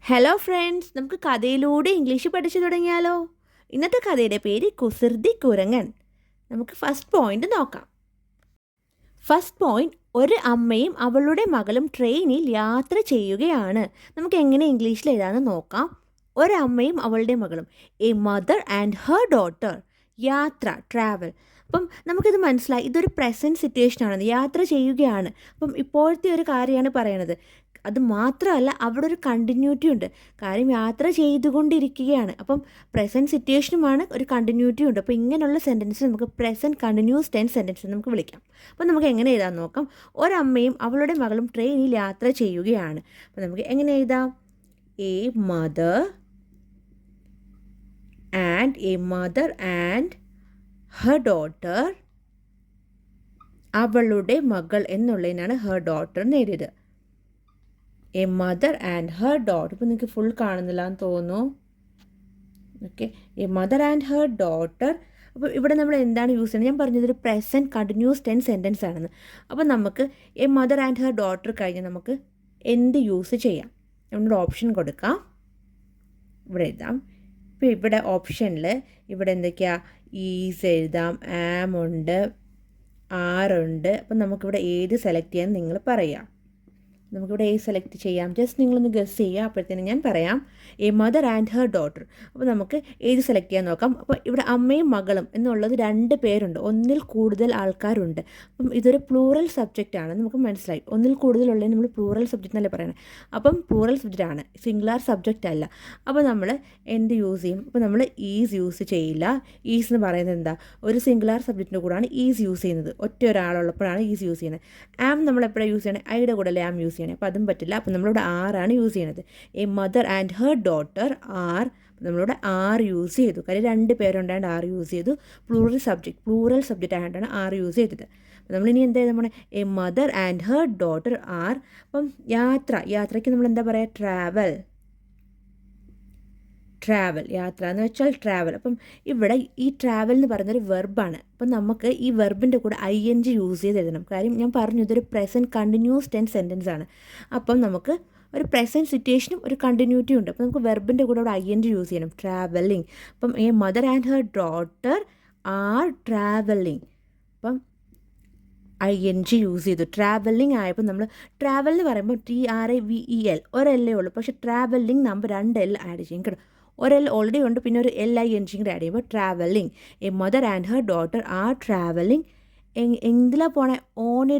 Hello friends, നമുക്ക് കഥയിലൂടെ English പഠിച്ചു തുടങ്ങിയാലോ? ഇന്നത്തെ കഥയുടെ പേര് കുസൃതി കുരങ്ങൻ. നമുക്ക് ഫസ്റ്റ് പോയിന്റ് നോക്കാം. ഫസ്റ്റ് പോയിന്റ്, ഒരു അമ്മയും അവളുടെ മകളും ട്രെയിനിൽ യാത്ര ചെയ്യുകയാണ്. നമുക്ക് എങ്ങനെ ഇംഗ്ലീഷിൽ എഴുതാമെന്ന് നോക്കാം. ഒരമ്മയും അവളുടെ മകളും, A mother and her daughter. യാത്ര, ട്രാവൽ. അപ്പം നമുക്കിത് മനസ്സിലായി, ഇതൊരു പ്രസൻറ്റ് സിറ്റുവേഷൻ ആണ്, യാത്ര ചെയ്യുകയാണ്. അപ്പം ഇപ്പോഴത്തെ ഒരു കാര്യമാണ് പറയണത്. അത് മാത്രമല്ല, അവിടെ ഒരു കണ്ടിന്യൂറ്റി ഉണ്ട്. കാര്യം യാത്ര ചെയ്തുകൊണ്ടിരിക്കുകയാണ്. അപ്പം പ്രസൻറ്റ് സിറ്റുവേഷനുമാണ്, ഒരു കണ്ടിന്യൂറ്റി ഉണ്ട്. അപ്പോൾ ഇങ്ങനെയുള്ള സെൻറ്റൻസ് നമുക്ക് പ്രസൻറ്റ് കണ്ടിന്യൂസ് ടെൻസ് സെൻറ്റൻസ് നമുക്ക് വിളിക്കാം. അപ്പോൾ നമുക്ക് എങ്ങനെ എഴുതാൻ നോക്കാം. ഒരമ്മയും അവളുടെ മകളും ട്രെയിനിൽ യാത്ര ചെയ്യുകയാണ്. അപ്പോൾ നമുക്ക് എങ്ങനെ എഴുതാം? A mother and her daughter. അവളുടെ മകൾ എന്നുള്ളതിനാണ് ഹെർ ഡോട്ടർ എന്ന് എഴുതിയത്. A mother and her daughter. ഇപ്പോൾ നിങ്ങൾക്ക് ഫുൾ കാണുന്നില്ല എന്ന് തോന്നുന്നു. Okay, A mother and her daughter. അപ്പോൾ ഇവിടെ നമ്മൾ എന്താണ് യൂസ് ചെയ്യുന്നത്? ഞാൻ പറഞ്ഞത് ഒരു പ്രസൻറ്റ് കണ്ടിന്യൂസ് ടെൻസ് സെൻറ്റൻസ് ആണെന്ന്. അപ്പോൾ നമുക്ക് A mother and her daughter കഴിഞ്ഞ് നമുക്ക് എന്ത് യൂസ് ചെയ്യാം? നമ്മളൊരു ഓപ്ഷൻ കൊടുക്കാം. ഇവിടെ എഴുതാം. ഇപ്പോൾ ഇവിടെ ഓപ്ഷനിൽ ഇവിടെ എന്തൊക്കെയാണ്? ഈസ് എഴുതാം, ആം ഉണ്ട്, ആറുണ്ട്. അപ്പം നമുക്കിവിടെ ഏത് സെലക്ട് ചെയ്യാൻ നിങ്ങൾ പറയാം. നമുക്കിവിടെ എ സെലക്ട് ചെയ്യാം. ജസ്റ്റ് നിങ്ങളൊന്ന് ഗസ് ചെയ്യുക, അപ്പോഴത്തേനും ഞാൻ പറയാം. A mother and her daughter. അപ്പോൾ നമുക്ക് ഏത് സെലക്ട് ചെയ്യാൻ നോക്കാം. അപ്പോൾ ഇവിടെ അമ്മയും മകളും എന്നുള്ളത് 2 പേരുണ്ട്, ഒന്നിൽ കൂടുതൽ ആൾക്കാരുണ്ട്. അപ്പം ഇതൊരു പ്ലൂറൽ സബ്ജക്റ്റ് ആണ്, നമുക്ക് മനസ്സിലായി. ഒന്നിൽ കൂടുതലുള്ളതിന് നമ്മൾ പ്ലൂറൽ സബ്ജക്റ്റ് എന്നല്ലേ പറയണത്. അപ്പം പ്ലൂറൽ സബ്ജക്റ്റ് ആണ്, സിംഗുലാർ സബ്ജക്റ്റ് അല്ല. അപ്പോൾ നമ്മൾ എന്ത് യൂസ് ചെയ്യും? അപ്പോൾ നമ്മൾ ഈസ് യൂസ് ചെയ്യില്ല. ഈസ് എന്ന് പറയുന്നത് എന്താ? ഒരു സിംഗുലാർ സബ്ജക്റ്റിൻ്റെ കൂടെയാണ് ഈസ് യൂസ് ചെയ്യുന്നത്. ഒറ്റ ഒരാളുള്ളപ്പോഴാണ് ഈസ് യൂസ് ചെയ്യുന്നത്. ആം നമ്മൾ എപ്പോഴാണ് യൂസ് ചെയ്യണത്? ഐയുടെ കൂടെ അല്ലേ ആം യൂസ് ചെയ്യണേ. അപ്പോൾ അതും പറ്റില്ല. അപ്പോൾ നമ്മളിവിടെ ആറാണ് യൂസ് ചെയ്യണത്. A mother and her daughter are. നമ്മളിവിടെ ആർ യൂസ് ചെയ്തു. കാര്യം 2 പേരുണ്ടായത് ആർ യൂസ് ചെയ്തു. പ്ലൂറൽ സബ്ജക്റ്റ് ആയിട്ടാണ് ആർ യൂസ് ചെയ്തത്. അപ്പോൾ നമ്മളിനി എന്താ ചെയ്താൽ നമ്മൾ a mother and her daughter are. അപ്പം യാത്രയ്ക്ക് നമ്മൾ എന്താ പറയുക? യാത്ര എന്ന് വെച്ചാൽ ട്രാവൽ. അപ്പം ഇവിടെ ഈ ട്രാവൽ എന്ന് പറയുന്നൊരു വെർബാണ്. അപ്പം നമുക്ക് ഈ വെർബിൻ്റെ കൂടെ ING യൂസ് ചെയ്ത് എഴുതണം. കാര്യം ഞാൻ പറഞ്ഞു, ഇതൊരു പ്രസൻറ്റ് കണ്ടിന്യൂസ് ടെൻസ് സെൻറ്റൻസ് ആണ്. അപ്പം നമുക്ക് ഒരു പ്രസൻറ്റ് സിറ്റുവേഷനും ഒരു കണ്ടിന്യൂറ്റി ഉണ്ട്. അപ്പോൾ നമുക്ക് വെർബിൻ്റെ കൂടെ ഇവിടെ ING യൂസ് ചെയ്യണം. ട്രാവലിംഗ്. അപ്പം A mother and her daughter are travelling. അപ്പം ING യൂസ് ചെയ്തു. ട്രാവലിംഗ് ആയപ്പോൾ നമ്മൾ ട്രാവൽ എന്ന് പറയുമ്പോൾ TRAVEL ഒരല്ലേ ഉള്ളൂ. പക്ഷേ ട്രാവലിംഗ് നമ്മൾ 2 L ആഡ് ചെയ്യും കേട്ടോ. ഒരു L ഓൾറെഡി ഉണ്ട്, പിന്നെ ഒരു LING കൂടെ ആഡ് ചെയ്യുമ്പോൾ travelling. A mother and her daughter are travelling. എന്തിലാണ് പോണേ? On a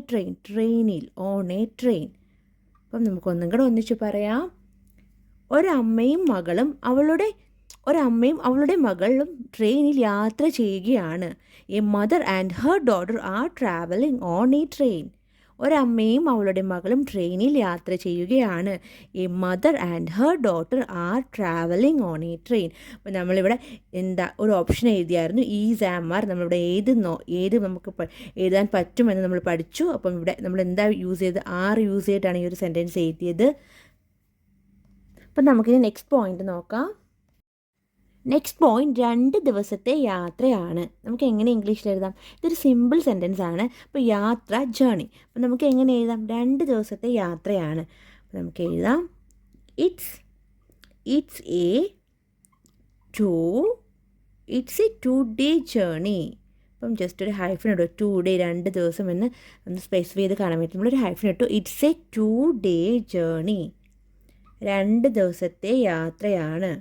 train. അപ്പം നമുക്കൊന്നും കൂടെ ഒന്നിച്ച് പറയാം. ഒരമ്മയും അവളുടെ മകളും ട്രെയിനിൽ യാത്ര ചെയ്യുകയാണ്. A mother and her daughter are travelling on a train. ഒരമ്മയും അവളുടെ മകളും ട്രെയിനിൽ യാത്ര ചെയ്യുകയാണ്. A mother and her daughter are travelling on a train. അപ്പോൾ നമ്മളിവിടെ ഒരു ഓപ്ഷൻ എഴുതിയായിരുന്നു, ഈസ് ആം ആർ. നമ്മളിവിടെ ഏത് നമുക്ക് എഴുതാൻ പറ്റുമെന്ന് നമ്മൾ പഠിച്ചു. അപ്പം ഇവിടെ നമ്മൾ എന്താ യൂസ് ചെയ്ത്? ആർ യൂസ് ചെയ്തിട്ടാണ് ഈ ഒരു സെൻറ്റൻസ് എഴുതിയത്. അപ്പം നമുക്കിനി നെക്സ്റ്റ് പോയിന്റ് നോക്കാം. നെക്സ്റ്റ് പോയിന്റ്, 2 ദിവസത്തെ യാത്രയാണ്. നമുക്ക് എങ്ങനെ ഇംഗ്ലീഷിൽ എഴുതാം? ഇതൊരു സിമ്പിൾ സെൻറ്റൻസ് ആണ്. അപ്പോൾ യാത്ര, ജേണി. അപ്പോൾ നമുക്ക് എങ്ങനെ എഴുതാം? 2 ദിവസത്തെ യാത്രയാണ്. അപ്പോൾ നമുക്ക് എഴുതാം, ഇറ്റ്സ് എ 2-day ജേണി. അപ്പം ജസ്റ്റ് ഒരു ഹൈഫൻ ഇടും. 2 day 2 ദിവസം എന്ന് ഒന്ന് സ്പെസിഫൈ ചെയ്ത് കാണാൻ പറ്റും. നമ്മളൊരു ഹൈഫൻ ഇട്ടു. It's A 2-day journey. 2 ദിവസത്തെ യാത്രയാണ്.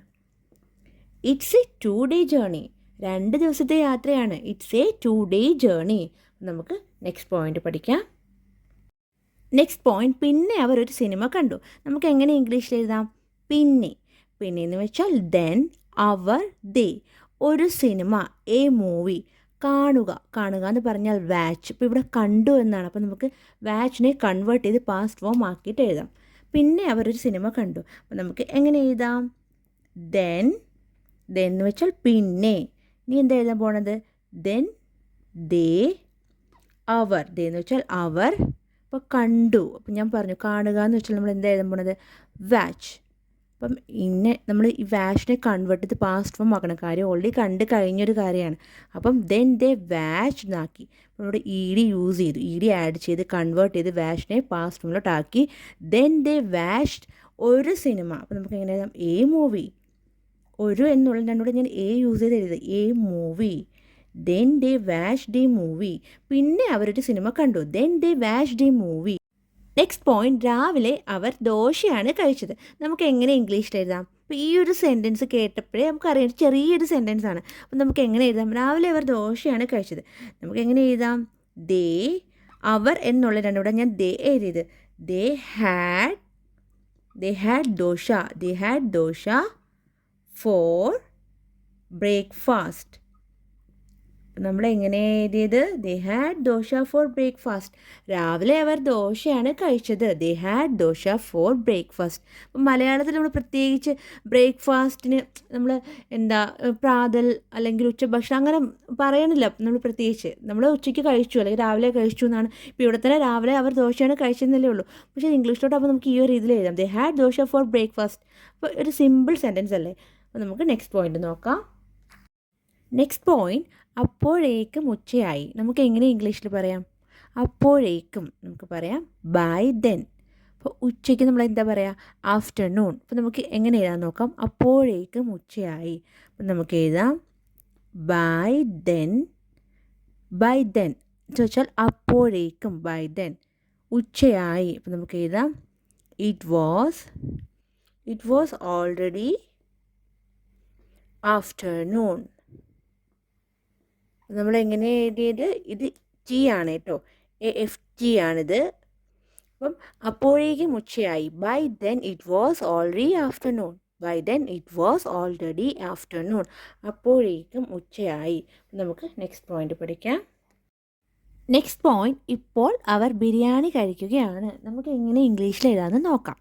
It's A 2-day journey. 2 ദിവസത്തെ യാത്രയാണ്. It's A 2-day journey. നമുക്ക് നെക്സ്റ്റ് പോയിന്റ് പഠിക്കാം. നെക്സ്റ്റ് പോയിന്റ്, പിന്നെ അവർ ഒരു സിനിമ കണ്ടു. നമുക്ക് എങ്ങനെ ഇംഗ്ലീഷിൽ എഴുതാം? പിന്നെ എന്ന് വെച്ചാൽ ദെൻ, അവർ, ദേ. ഒരു സിനിമ, എ മൂവി. കാണുക എന്ന് പറഞ്ഞാൽ വാച്ച്. ഇപ്പോൾ ഇവിടെ കണ്ടു എന്നാണ്. അപ്പോൾ നമുക്ക് വാച്ചിനെ കൺവേർട്ട് ചെയ്ത് പാസ്റ്റ് ഫോം ആക്കിയിട്ട് എഴുതാം. പിന്നെ അവരൊരു സിനിമ കണ്ടു. അപ്പോൾ നമുക്ക് എങ്ങനെ എഴുതാം? ദെൻ എന്ന് വെച്ചാൽ പിന്നെ. ഇനി എന്താ എഴുതാൻ പോണത്? ദെൻ, ദേ, അവർ. ദേ എന്ന് വെച്ചാൽ അവർ. അപ്പോൾ കണ്ടു. അപ്പം ഞാൻ പറഞ്ഞു, കാണുക എന്ന് വെച്ചാൽ നമ്മൾ എന്താ എഴുതാൻ പോണത്? വാച്ച്. അപ്പം നമ്മൾ ഈ വാച്ചിനെ കൺവേർട്ട് ചെയ്ത് പാസ്റ്റ് ഫോം ആക്കണം. കാര്യം ഓൾറെഡി കണ്ട് കഴിഞ്ഞൊരു കാര്യമാണ്. അപ്പം ദെൻ ദേ വാച്ച് എന്നാക്കി. അപ്പോൾ ഇവിടെ ED യൂസ് ചെയ്തു. ED ആഡ് ചെയ്ത് കൺവേർട്ട് ചെയ്ത് വാച്ചിനെ പാസ്റ്റ് ഫോമിലോട്ടാക്കി. ദെൻ ദേ വാച്ച്ഡ് ഒരു സിനിമ. അപ്പോൾ നമുക്ക് എങ്ങനെ എഴുതാം? A movie. ഒരു എന്നുള്ള രണ്ടൂടെ ഞാൻ എ യൂസ് ചെയ്ത് എഴുതുക. A movie. Then they watched A movie. പിന്നെ അവരൊരു സിനിമ കണ്ടു. Then they watched A movie. Next point, രാവിലെ അവർ ദോശയാണ് കഴിച്ചത്. നമുക്ക് എങ്ങനെ ഇംഗ്ലീഷിൽ എഴുതാം? അപ്പോൾ ഈ ഒരു സെൻറ്റൻസ് കേട്ടപ്പോഴേ നമുക്കറിയാം ചെറിയൊരു സെൻറ്റൻസ് ആണ്. അപ്പോൾ നമുക്ക് എങ്ങനെ എഴുതാം? രാവിലെ അവർ ദോശയാണ് കഴിച്ചത്. നമുക്ക് എങ്ങനെ എഴുതാം? ദേ, അവർ എന്നുള്ള രണ്ടുകൂടെ ഞാൻ ദേ എഴുതിയത്. They had dosa four breakfast. നമ്മൾ എങ്ങനെ എഴുതിയത്? They had dosa four breakfast. രാവിലെ അവർ ദോശയാണ് കഴിച്ചത്. They had dosa four breakfast. അപ്പം മലയാളത്തിൽ നമ്മൾ പ്രത്യേകിച്ച് ബ്രേക്ക്ഫാസ്റ്റിന് നമ്മൾ എന്താ പ്രാതൽ അല്ലെങ്കിൽ ഉച്ചഭക്ഷണം അങ്ങനെ പറയണില്ല. നമ്മൾ പ്രത്യേകിച്ച് നമ്മൾ ഉച്ചയ്ക്ക് കഴിച്ചു അല്ലെങ്കിൽ രാവിലെ കഴിച്ചു എന്നാണ്. ഇപ്പോൾ ഇവിടെ തന്നെ രാവിലെ അവർ ദോശയാണ് കഴിച്ചതെന്നല്ലേ ഉള്ളൂ. പക്ഷേ ഇംഗ്ലീഷിലോട്ട് അപ്പോൾ നമുക്ക് ഈ ഒരു രീതിയിൽ എഴുതാം. They had dosa four breakfast. അപ്പോൾ ഒരു സിമ്പിൾ സെൻറ്റൻസ് അല്ലേ? അപ്പോൾ നമുക്ക് നെക്സ്റ്റ് പോയിന്റ് നോക്കാം. നെക്സ്റ്റ് പോയിന്റ്, അപ്പോഴേക്കും ഉച്ചയായി. നമുക്ക് എങ്ങനെ ഇംഗ്ലീഷിൽ പറയാം? അപ്പോഴേക്കും നമുക്ക് പറയാം ബൈ ദെൻ. അപ്പോൾ ഉച്ചയ്ക്ക് നമ്മൾ എന്താ പറയുക? ആഫ്റ്റർനൂൺ. അപ്പോൾ നമുക്ക് എങ്ങനെ എഴുതാൻ നോക്കാം? അപ്പോഴേക്കും ഉച്ചയായി. അപ്പം നമുക്ക് എഴുതാം ബൈ ദെൻ എന്ന് വെച്ചാൽ അപ്പോഴേക്കും, ബൈ ദെൻ ഉച്ചയായി. അപ്പം നമുക്ക് എഴുതാം ഇറ്റ് വാസ് ഓൾറെഡി ആഫ്റ്റർനൂൺ. നമ്മളെങ്ങനെ എഴുതിയത്? ഇത് ടി ആണ് കേട്ടോ, AFT ആണിത്. അപ്പം അപ്പോഴേക്കും ഉച്ചയായി. By then it was already afternoon. അപ്പോഴേക്കും ഉച്ചയായി. നമുക്ക് നെക്സ്റ്റ് പോയിന്റ് പഠിക്കാം. നെക്സ്റ്റ് പോയിന്റ്, ഇപ്പോൾ അവർ ബിരിയാണി കഴിക്കുകയാണ്. നമുക്ക് എങ്ങനെ ഇംഗ്ലീഷിൽ എഴുതാമെന്ന് നോക്കാം.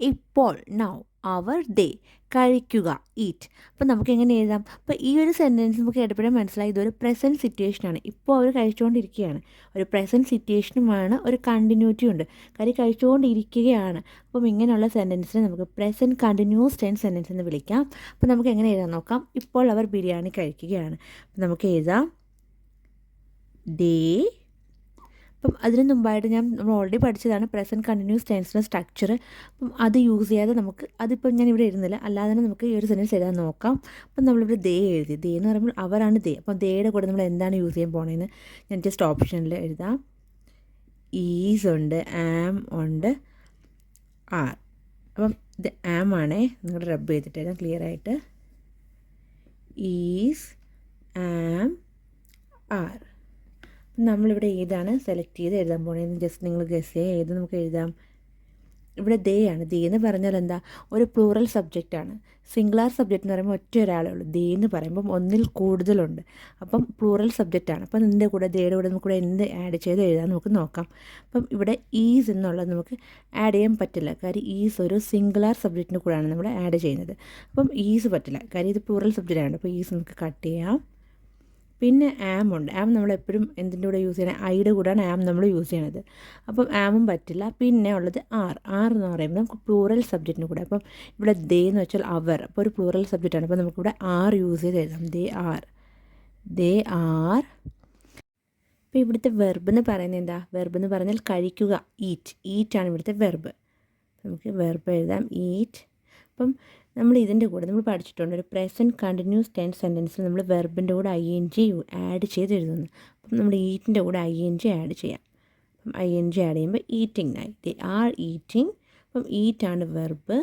ഇപ്പോൾ, നൗ, അവർ, ദേ, കഴിക്കുക, ഈറ്റ്. അപ്പോൾ നമുക്ക് എങ്ങനെ എഴുതാം? അപ്പോൾ ഈ ഒരു സെൻറ്റൻസ് നമുക്ക് കേട്ടപ്പോഴേ മനസ്സിലായി ഇതൊരു പ്രസൻറ്റ് സിറ്റുവേഷനാണ്. ഇപ്പോൾ അവർ കഴിച്ചുകൊണ്ടിരിക്കുകയാണ്. ഒരു പ്രസൻറ്റ് സിറ്റുവേഷനുമാണ്, ഒരു കണ്ടിന്യൂറ്റി ഉണ്ട്. കാര്യം കഴിച്ചുകൊണ്ടിരിക്കുകയാണ്. അപ്പം ഇങ്ങനെയുള്ള സെൻറ്റൻസിനെ നമുക്ക് പ്രസൻറ്റ് കണ്ടിന്യൂസ് ടെൻസ് സെൻറ്റൻസ് എന്ന് വിളിക്കാം. അപ്പോൾ നമുക്ക് എങ്ങനെ എഴുതാൻ നോക്കാം? ഇപ്പോൾ അവർ ബിരിയാണി കഴിക്കുകയാണ്. അപ്പം നമുക്ക് എഴുതാം ദേ. അപ്പം അതിന് മുമ്പായിട്ട് നമ്മൾ ഓൾറെഡി പഠിച്ചതാണ് പ്രസൻറ്റ് കണ്ടിന്യൂസ് ടെൻസിൻ്റെ സ്ട്രക്ചർ. അപ്പം അത് യൂസ് ചെയ്യാതെ നമുക്ക് അതിപ്പം ഞാൻ ഇവിടെ എഴുതുന്നില്ല, അല്ലാതെ തന്നെ നമുക്ക് ഈ ഒരു സെൻറ്റൻസ് എഴുതാൻ നോക്കാം. അപ്പം നമ്മളിവിടെ ദേ എഴുതി. ദേ എന്ന് പറയുമ്പോൾ അവരാണ് ദേ. അപ്പം ദേയുടെ കൂടെ നമ്മൾ എന്താണ് യൂസ് ചെയ്യാൻ പോണതെന്ന് ഞാൻ ജസ്റ്റ് ഓപ്ഷനിൽ എഴുതാം. ഈസ് ഉണ്ട്, ആം ഉണ്ട്, ആർ. അപ്പം ഇത് ആം ആണേ, നിങ്ങളുടെ റബ്ബ് ചെയ്തിട്ട് എഴുതാം ക്ലിയർ ആയിട്ട്. Is, am, are. നമ്മളിവിടെ ഏതാണ് സെലക്ട് ചെയ്ത് എഴുതാൻ പോണതെന്ന് ജസ്റ്റ് നിങ്ങൾ ഗസ് ചെയ്യുക. ഏത് നമുക്ക് എഴുതാം? ഇവിടെ ദേ ആണ്. ദേ എന്ന് പറഞ്ഞാൽ എന്താ? ഒരു പ്ലൂറൽ സബ്ജക്റ്റാണ്. സിംഗുലാർ സബ്ജക്റ്റ് എന്ന് പറയുമ്പോൾ ഒറ്റ ഒരാളേ ഉള്ളൂ. ദേ എന്ന് പറയുമ്പം ഒന്നിൽ കൂടുതലുണ്ട്. അപ്പം പ്ലൂറൽ സബ്ജക്റ്റാണ്. അപ്പം ഇതിൻ്റെ കൂടെ ദേയുടെ കൂടെ നമുക്കിവിടെ എന്ത് ആഡ് ചെയ്ത് എഴുതാൻ നമുക്ക് നോക്കാം. അപ്പം ഇവിടെ ഈസ് എന്നുള്ളത് നമുക്ക് ആഡ് ചെയ്യാൻ പറ്റില്ല. കാര്യം ഈസ് ഒരു സിംഗുലാർ സബ്ജക്റ്റിൻ്റെ കൂടെയാണ് നമ്മൾ ആഡ് ചെയ്യുന്നത്. അപ്പം ഈസ് പറ്റില്ല, കാര്യം ഇത് പ്ലൂറൽ സബ്ജക്റ്റാണ്. അപ്പോൾ ഈസ് നമുക്ക് കട്ട് ചെയ്യാം. പിന്നെ ആം ഉണ്ട്. ആം നമ്മളെപ്പോഴും എന്തിൻ്റെ കൂടെ യൂസ് ചെയ്യണത്? ഐയുടെ കൂടെയാണ് ആം നമ്മൾ യൂസ് ചെയ്യണത്. അപ്പം ആമും പറ്റില്ല. പിന്നെ ഉള്ളത് ആർ. ആർ എന്ന് പറയുമ്പോൾ നമുക്ക് പ്ലൂറൽ സബ്ജക്റ്റിന് കൂടെ. അപ്പം ഇവിടെ ദേ എന്ന് വെച്ചാൽ അവർ. അപ്പോൾ ഒരു പ്ലൂറൽ സബ്ജക്റ്റാണ്. അപ്പോൾ നമുക്കിവിടെ ആർ യൂസ് ചെയ്ത് എഴുതാം. They are. അപ്പോൾ ഇവിടുത്തെ വെർബ് എന്ന് പറയുന്നത് എന്താ? വെർബ് എന്ന് പറഞ്ഞാൽ കഴിക്കുക, ഈറ്റാണ് ഇവിടുത്തെ വെർബ്. നമുക്ക് വെർബ് എഴുതാം ഈറ്റ്. അപ്പം നമ്മൾ ഇതിൻ്റെ കൂടെ നമ്മൾ പഠിച്ചിട്ടുണ്ട് ഒരു പ്രസൻറ്റ് കണ്ടിന്യൂസ് ടെൻസ് സെൻറ്റൻസിൽ നമ്മൾ വെർബിൻ്റെ കൂടെ ING ആഡ് ചെയ്ത് എഴുതുന്നു. അപ്പം നമ്മൾ ഈറ്റിൻ്റെ കൂടെ ING ആഡ് ചെയ്യാം. അപ്പം ING ആഡ് ചെയ്യുമ്പോൾ ഈറ്റിംഗ് ആയി. They are eating. അപ്പം ഈറ്റാണ് വെർബ്.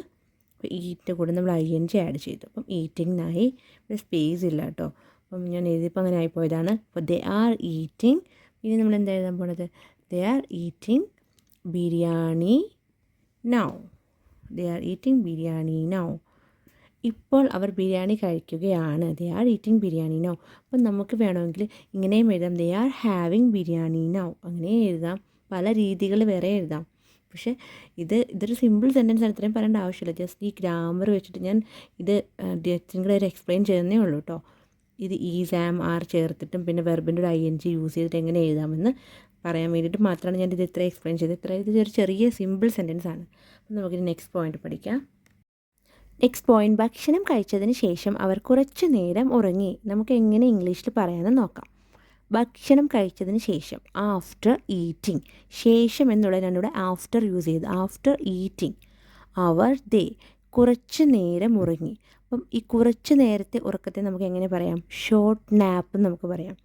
അപ്പോൾ ഈറ്റിൻ്റെ കൂടെ നമ്മൾ ING ആഡ് ചെയ്തു. അപ്പം ഈറ്റിംഗ് ഇവിടെ സ്പേസ് ഇല്ല കേട്ടോ. അപ്പം ഞാൻ എഴുതിയപ്പോൾ അങ്ങനെ ആയിപ്പോയതാണ്. അപ്പോൾ ദേ ആർ ഈറ്റിംഗ്. ഇനി നമ്മൾ എന്താ എഴുതാൻ പോണത്? They are eating biryani now. ഇപ്പോൾ അവർ ബിരിയാണി കഴിക്കുകയാണ്. They are eating biryani now. അപ്പം നമുക്ക് വേണമെങ്കിൽ ഇങ്ങനെയും എഴുതാം. They are having biryani now. അങ്ങനെ എഴുതാം. പല രീതികൾ വേറെ എഴുതാം. പക്ഷേ ഇതൊരു സിമ്പിൾ സെൻറ്റൻസ് ആണ്, ഇത്രയും പറയേണ്ട ആവശ്യമില്ല. ജസ്റ്റ് ഈ ഗ്രാമർ വെച്ചിട്ട് ഞാൻ ഇത് നിങ്ങളെ ഒരു എക്സ്പ്ലെയിൻ ചെയ്യുന്നേ ഉള്ളൂ കേട്ടോ. ഇത് ഈസ്, ആം, ആർ ചേർത്തിട്ടും പിന്നെ വെർബിൻ്റെ ഒരു ING യൂസ് ചെയ്തിട്ട് എങ്ങനെ എഴുതാമെന്ന് പറയാൻ വേണ്ടിയിട്ട് മാത്രമാണ് ഞാൻ ഇത് ഇത്ര എക്സ്പ്ലെയിൻ ചെയ്തത്. ഇതൊരു ചെറിയ സിമ്പിൾ സെൻറ്റൻസ് ആണ്. അപ്പം നമുക്കിനി നെക്സ്റ്റ് പോയിന്റ് പഠിക്കാം. നെക്സ്റ്റ് പോയിന്റ്, ഭക്ഷണം കഴിച്ചതിന് ശേഷം അവർ കുറച്ച് നേരം ഉറങ്ങി. നമുക്ക് എങ്ങനെ ഇംഗ്ലീഷിൽ പറയാമെന്ന് നോക്കാം. ഭക്ഷണം കഴിച്ചതിന് ശേഷം, ആഫ്റ്റർ ഈറ്റിംഗ്. ശേഷം എന്നുള്ള രണ്ടിവിടെ ആഫ്റ്റർ യൂസ് ചെയ്ത്. After eating. അവർ ദേ കുറച്ച് നേരം ഉറങ്ങി. അപ്പം ഈ കുറച്ച് നേരത്തെ ഉറക്കത്തെ നമുക്ക് എങ്ങനെ പറയാം? ഷോർട്ട് നാപ്പ് നമുക്ക് പറയാം.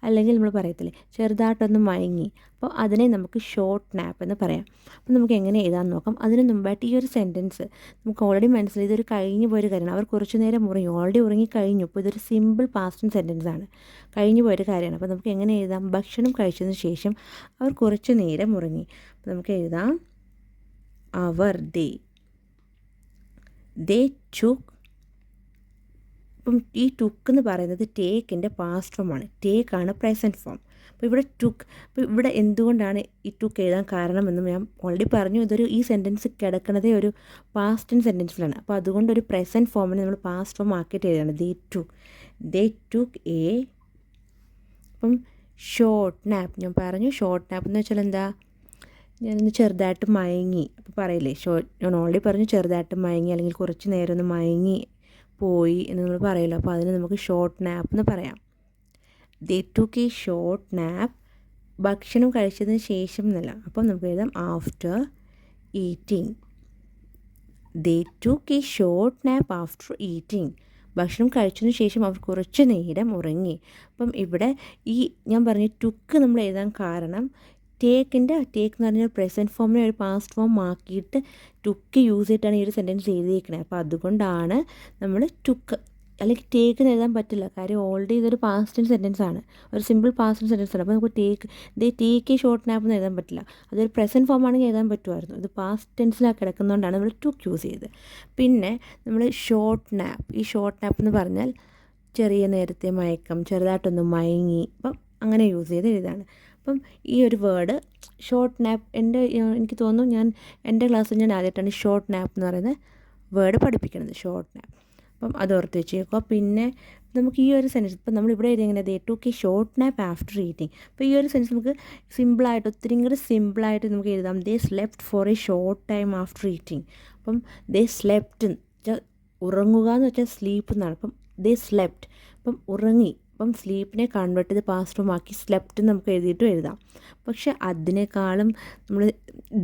അല്ലെങ്കിൽ നമ്മൾ പറയത്തില്ലേ ചെറുതായിട്ടൊന്ന് മയങ്ങി, അപ്പോൾ അതിനെ നമുക്ക് ഷോർട്ട് നാപ്പ് എന്ന് പറയാം. അപ്പോൾ നമുക്ക് എങ്ങനെ എഴുതാമെന്ന് നോക്കാം. അതിന് മുമ്പായിട്ട് ഈ ഒരു സെൻറ്റൻസ് നമുക്ക് ഓൾറെഡി മനസ്സിലായി, ഇതൊരു കഴിഞ്ഞു പോയൊരു കാര്യമാണ്. അവർ കുറച്ച് നേരം ഉറങ്ങി, ഓൾറെഡി ഉറങ്ങി കഴിഞ്ഞു. അപ്പോൾ ഇതൊരു സിമ്പിൾ പാസ്റ്റ് സെൻറ്റൻസ് ആണ്, കഴിഞ്ഞു പോയൊരു കാര്യമാണ്. അപ്പോൾ നമുക്ക് എങ്ങനെ എഴുതാം? ഭക്ഷണം കഴിച്ചതിന് ശേഷം അവർ കുറച്ച് നേരം ഉറങ്ങി. അപ്പോൾ നമുക്ക് എഴുതാം അവർ ദേ ടുക്ക്. അപ്പം ഈ ടുക്ക് എന്ന് പറയുന്നത് ടേക്കിൻ്റെ പാസ്റ്റ് ഫോമാണ്. ടേക്കാണ് പ്രസൻറ്റ് ഫോം. അപ്പോൾ ഇവിടെ ടുക്ക്, അപ്പോൾ ഇവിടെ എന്തുകൊണ്ടാണ് ഈ ടുക്ക് എഴുതാൻ കാരണമെന്നും ഞാൻ ഓൾറെഡി പറഞ്ഞു. ഈ സെൻറ്റൻസ് കിടക്കുന്നതേ ഒരു പാസ്റ്റ് സെൻറ്റൻസിലാണ്. അപ്പോൾ അതുകൊണ്ട് ഒരു പ്രസൻറ്റ് ഫോമിനെ നമ്മൾ പാസ്റ്റ് ഫോം ആക്കിയിട്ട് എഴുതാണ്. They took a. അപ്പം ഷോർട്ട് നാപ്പ്, ഞാൻ പറഞ്ഞു ഷോർട്ട് നാപ്പ് എന്ന് വെച്ചാൽ എന്താ? ഞാനൊന്ന് ചെറുതായിട്ട് മയങ്ങി. അപ്പോൾ പറയില്ലേ ഞാൻ ഓൾറെഡി പറഞ്ഞു ചെറുതായിട്ട് മയങ്ങി, അല്ലെങ്കിൽ കുറച്ച് നേരം ഒന്ന് മയങ്ങി പോയി എന്ന് നമ്മൾ പറയുമല്ലോ. അപ്പോൾ അതിന് നമുക്ക് ഷോർട്ട് നാപ്പ് എന്ന് പറയാം. ദേ ടുക്ക് എ ഷോർട്ട് നാപ്പ്. ഭക്ഷണം കഴിച്ചതിന് ശേഷം എന്നല്ല, അപ്പം നമുക്ക് എഴുതാം after eating. They took a short nap after eating. ഭക്ഷണം കഴിച്ചതിന് ശേഷം അവർ കുറച്ച് നേരം ഉറങ്ങി. അപ്പം ഇവിടെ ഈ ഞാൻ പറഞ്ഞ ടുക്ക് നമ്മൾ എഴുതാൻ കാരണം ടേക്ക് എന്ന് പറഞ്ഞാൽ പ്രസൻറ്റ് ഫോമിനെ ഒരു പാസ്റ്റ് ഫോം ആക്കിയിട്ട് ടുക്ക് യൂസ് ചെയ്തിട്ടാണ് ഈ ഒരു സെൻറ്റൻസ് എഴുതിയിരിക്കുന്നത്. അപ്പോൾ അതുകൊണ്ടാണ് നമ്മൾ ടുക്ക് അല്ലെങ്കിൽ ടേക്ക് എന്ന് എഴുതാൻ പറ്റില്ല. കാര്യം ഓൾറെഡി ഇതൊരു പാസ്റ്റ് സെൻറ്റൻസ് ആണ്, ഒരു സിമ്പിൾ പാസ്റ്റ് സെൻറ്റൻസ് ആണ്. അപ്പോൾ നമുക്ക് ടേക്ക് ഷോർട്ട് നാപ്പ് എന്ന് എഴുതാൻ പറ്റില്ല. അതൊരു പ്രസൻറ്റ് ഫോം ആണെങ്കിൽ എഴുതാൻ പറ്റുമായിരുന്നു. ഇത് പാസ്റ്റ് ടെൻസിലാണ് കിടക്കുന്നതുകൊണ്ടാണ് നമ്മൾ ടുക്ക് യൂസ് ചെയ്തത്. പിന്നെ നമ്മൾ ഷോർട്ട് നാപ്പ്, ഈ ഷോർട്ട് നാപ്പ് എന്ന് പറഞ്ഞാൽ ചെറിയ നേരത്തെ മയക്കം, ചെറുതായിട്ടൊന്ന് മയങ്ങി, അപ്പം അങ്ങനെ യൂസ് ചെയ്ത് എഴുതാണ്. അപ്പം ഈ ഒരു വേർഡ് ഷോർട്ട് നാപ്പ് എനിക്ക് തോന്നുന്നു എൻ്റെ ക്ലാസ്സിൽ ഞാൻ ആദ്യമായിട്ടാണ് ഷോർട്ട് നാപ്പ് എന്ന് പറയുന്ന വേർഡ് പഠിപ്പിക്കുന്നത്, ഷോർട്ട് നാപ്പ്. അപ്പം അത് ഓർത്ത് വെച്ചേക്കുക. പിന്നെ നമുക്ക് ഈ ഒരു സെൻറ്റൻസ് ഇപ്പം നമ്മളിവിടെ എഴുതി എങ്ങനെ ദേ took a short nap after eating. അപ്പോൾ ഈ ഒരു സെൻറ്റൻസ് നമുക്ക് സിമ്പിളായിട്ട് ഒത്തിരി കൂടെ സിമ്പിളായിട്ട് നമുക്ക് എഴുതാം. They slept for a short time after eating. അപ്പം ദേ സ്ലെപ്റ്റ് ഉറങ്ങുക എന്ന് വെച്ചാൽ സ്ലീപ്പ് എന്നാണ്. അപ്പം ദേ സ്ലെപ്റ്റ്, അപ്പം ഉറങ്ങി. അപ്പം സ്ലീപ്പിനെ കൺവേർട്ട് ചെയ്ത് പാസ്റ്റ് ഫോം ആക്കി സ്ലെപ്റ്റ് നമുക്ക് എഴുതിയിട്ടും എഴുതാം. പക്ഷേ അതിനേക്കാളും നമ്മൾ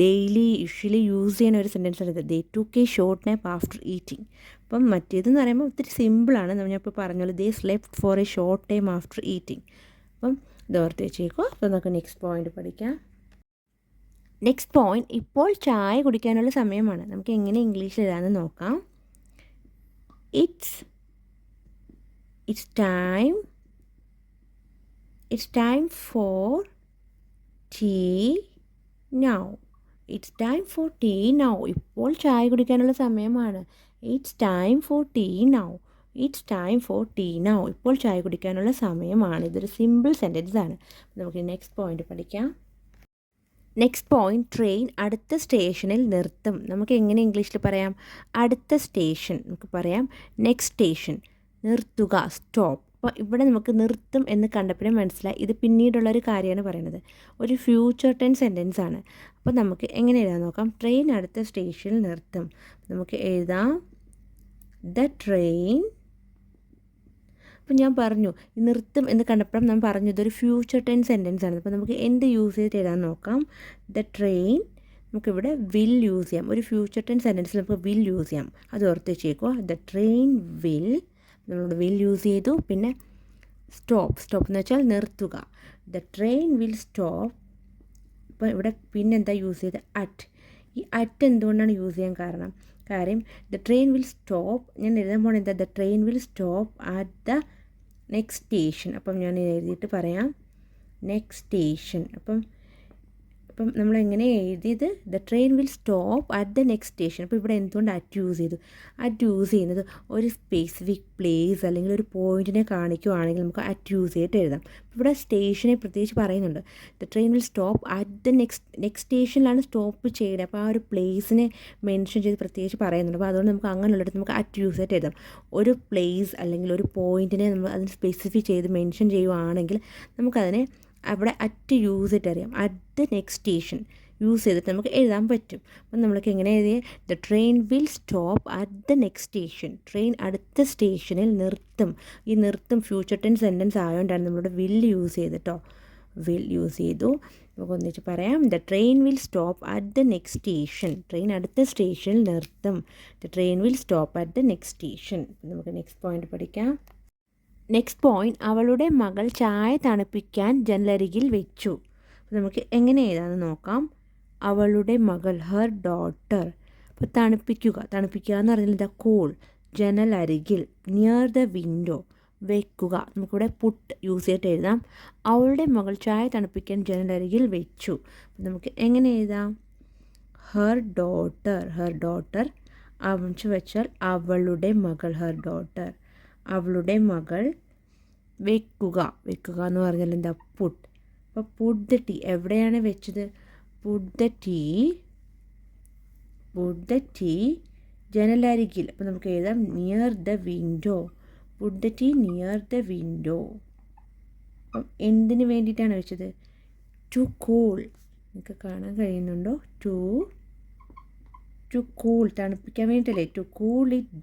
ഡെയിലി യൂഷ്വലി യൂസ് ചെയ്യുന്ന ഒരു സെൻറ്റൻസ് ആണ് they took a short nap after eating. അപ്പം മറ്റേതെന്ന് പറയുമ്പോൾ ഒത്തിരി സിമ്പിളാണ്. ഞാനിപ്പോൾ പറഞ്ഞ they slept for a short time after eating. അപ്പം ഇത് ഓർത്ത് വെച്ചേക്കോ. അപ്പോൾ നമുക്ക് നെക്സ്റ്റ് പോയിന്റ് പഠിക്കാം. നെക്സ്റ്റ് പോയിന്റ്, ഇപ്പോൾ ചായ കുടിക്കാനുള്ള സമയമാണ്. നമുക്ക് എങ്ങനെ ഇംഗ്ലീഷിൽ എഴുതാമെന്ന് നോക്കാം. It's time for tea now. It's time for tea now. ഇപ്പോൾ ചായ കുടിക്കാനുള്ള സമയമാണ്. It's time for tea now. It's time for tea now. ഇപ്പോൾ ചായ കുടിക്കാനുള്ള സമയമാണ്. ഇതൊരു സിമ്പിൾ സെൻറ്റൻസ് ആണ്. നമുക്ക് നെക്സ്റ്റ് പോയിന്റ് പഠിക്കാം. നെക്സ്റ്റ് പോയിന്റ്, ട്രെയിൻ അടുത്ത സ്റ്റേഷനിൽ നിർത്തും. നമുക്ക് എങ്ങനെ ഇംഗ്ലീഷിൽ പറയാം? അടുത്ത സ്റ്റേഷൻ നമുക്ക് പറയാം നെക്സ്റ്റ് സ്റ്റേഷൻ. നിർത്തുക, സ്റ്റോപ്പ്. അപ്പോൾ ഇവിടെ നമുക്ക് നിർത്തും എന്ന് കണ്ടപ്പോഴേ മനസ്സിലായി ഇത് പിന്നീടുള്ളൊരു കാര്യമാണ് പറയുന്നത്. ഒരു ഫ്യൂച്ചർ ടെൻസ് സെൻറ്റൻസ് ആണ്. അപ്പോൾ നമുക്ക് എങ്ങനെ എഴുതാൻ നോക്കാം. ട്രെയിൻ അടുത്ത സ്റ്റേഷനിൽ നിർത്തും. നമുക്ക് എഴുതാം ദ ട്രെയിൻ. അപ്പം ഞാൻ പറഞ്ഞു ഈ നിർത്തും എന്ന് കണ്ടപ്പോഴും ഞാൻ പറഞ്ഞു ഇതൊരു ഫ്യൂച്ചർ ടെൻസ് സെൻറ്റൻസ് ആണ്. അപ്പോൾ നമുക്ക് എന്ത് യൂസ് ചെയ്തിട്ട് എഴുതാൻ നോക്കാം. ദ ട്രെയിൻ നമുക്കിവിടെ വിൽ യൂസ് ചെയ്യാം. ഒരു ഫ്യൂച്ചർ ടെൻസ് സെൻറ്റൻസിൽ നമുക്ക് വിൽ യൂസ് ചെയ്യാം. അത് ഓർത്ത് വെച്ചേക്കുക. ദ ട്രെയിൻ വിൽ, നമ്മളിവിടെ വിൽ യൂസ് ചെയ്തു. പിന്നെ സ്റ്റോപ്പ് എന്ന് വെച്ചാൽ നിർത്തുക. The train will stop. അപ്പോൾ ഇവിടെ പിന്നെന്താ യൂസ് ചെയ്ത്? ഈ എന്തുകൊണ്ടാണ് യൂസ് ചെയ്യാൻ കാര്യം ദ ട്രെയിൻ വിൽ സ്റ്റോപ്പ്. ഞാൻ എഴുതാൻ പോകണം എന്താ? The train will stop at the next station. അപ്പം ഞാൻ എഴുതിയിട്ട് പറയാം നെക്സ്റ്റ് സ്റ്റേഷൻ. അപ്പം നമ്മളെങ്ങനെ എഴുതിയത്? The train will stop at the next station. അപ്പോൾ ഇവിടെ എന്തുകൊണ്ട് അറ്റ് യൂസ് ചെയ്തു? അറ്റ് യൂസ് ചെയ്യുന്നത് ഒരു സ്പെസിഫിക് പ്ലേസ് അല്ലെങ്കിൽ ഒരു പോയിന്റിനെ കാണിക്കുവാണെങ്കിൽ നമുക്ക് അറ്റ് യൂസ് ചെയ്തിട്ട് എഴുതാം. ഇവിടെ സ്റ്റേഷനെ പ്രത്യേകിച്ച് പറയുന്നുണ്ട്. The train will stop at the next സ്റ്റേഷനിലാണ് സ്റ്റോപ്പ് ചെയ്യുന്നത്. അപ്പോൾ ആ ഒരു പ്ലേസിനെ മെൻഷൻ ചെയ്ത് പ്രത്യേകിച്ച് പറയുന്നുണ്ട്. അപ്പോൾ അതുകൊണ്ട് നമുക്ക് അങ്ങനെയുള്ളിടത്ത് നമുക്ക് അറ്റ് യൂസ് ചെയ്തിട്ട് എഴുതാം. ഒരു പ്ലേസ് അല്ലെങ്കിൽ ഒരു പോയിന്റിനെ നമ്മൾ അതിന് സ്പെസിഫൈ ചെയ്ത് മെൻഷൻ ചെയ്യുവാണെങ്കിൽ നമുക്കതിനെ അവിടെ അറ്റ് യൂസ് ചെയ്തിട്ട് അറിയാം. At the next station use ചെയ്തിട്ട് നമുക്ക് എഴുതാൻ പറ്റും. അപ്പം നമ്മൾക്ക് എങ്ങനെ എഴുതിയ? The train will stop at the next station. Train അടുത്ത സ്റ്റേഷനിൽ നിർത്തും. ഈ നിർത്തും ഫ്യൂച്ചർ ടെൻസ് സെൻറ്റൻസ് ആയതുകൊണ്ടാണ് നമ്മളിവിടെ വിൽ യൂസ് ചെയ്തിട്ടോ. വിൽ യൂസ് ചെയ്തു. നമുക്ക് ഒന്നിച്ച് പറയാം. The train will stop at the next station. Train അടുത്ത സ്റ്റേഷനിൽ നിർത്തും. The train will stop at the next station. നമുക്ക് നെക്സ്റ്റ് പോയിന്റ് പഠിക്കാം. നെക്സ്റ്റ് പോയിന്റ്, അവളുടെ മകൾ ചായ തണുപ്പിക്കാൻ ജനലരികിൽ വെച്ചു. നമുക്ക് എങ്ങനെ എഴുതാമെന്ന് നോക്കാം. അവളുടെ മകൾ, ഹെർ ഡോട്ടർ. അപ്പോൾ തണുപ്പിക്കുക എന്ന് പറഞ്ഞാൽ എന്താ, കൂൾ. ജനലരികിൽ, നിയർ ദ വിൻഡോ, വെക്കുക. നമുക്കിവിടെ പുട്ട് യൂസ് ചെയ്തിട്ട് എഴുതാം. അവളുടെ മകൾ ചായ തണുപ്പിക്കാൻ ജനലരികിൽ വെച്ചു. നമുക്ക് എങ്ങനെ എഴുതാം, ഹെർ ഡോട്ടർ അവിച്ച് വെച്ചാൽ അവളുടെ മകൾ, ഹെർ ഡോട്ടർ. അവളുടെ മകൾ വെക്കുക എന്ന് പറഞ്ഞാൽ എന്താ, പുട്ട്. അപ്പോൾ പുട്ട് ദ ടീ, എവിടെയാണ് വെച്ചത്, പുട്ട് ദ ടീ ജനലരികിൽ. അപ്പോൾ നമുക്ക് എഴുതാം near the window. Put the tea near the window. അപ്പം എന്തിനു വേണ്ടിയിട്ടാണ് വെച്ചത്, ടു കൂൾ. നിങ്ങൾക്ക് കാണാൻ കഴിയുന്നുണ്ടോ, ടു കൂൾ, തണുപ്പിക്കാൻ വേണ്ടിയിട്ടല്ലേ, ടു കൂൾ ഇറ്റ്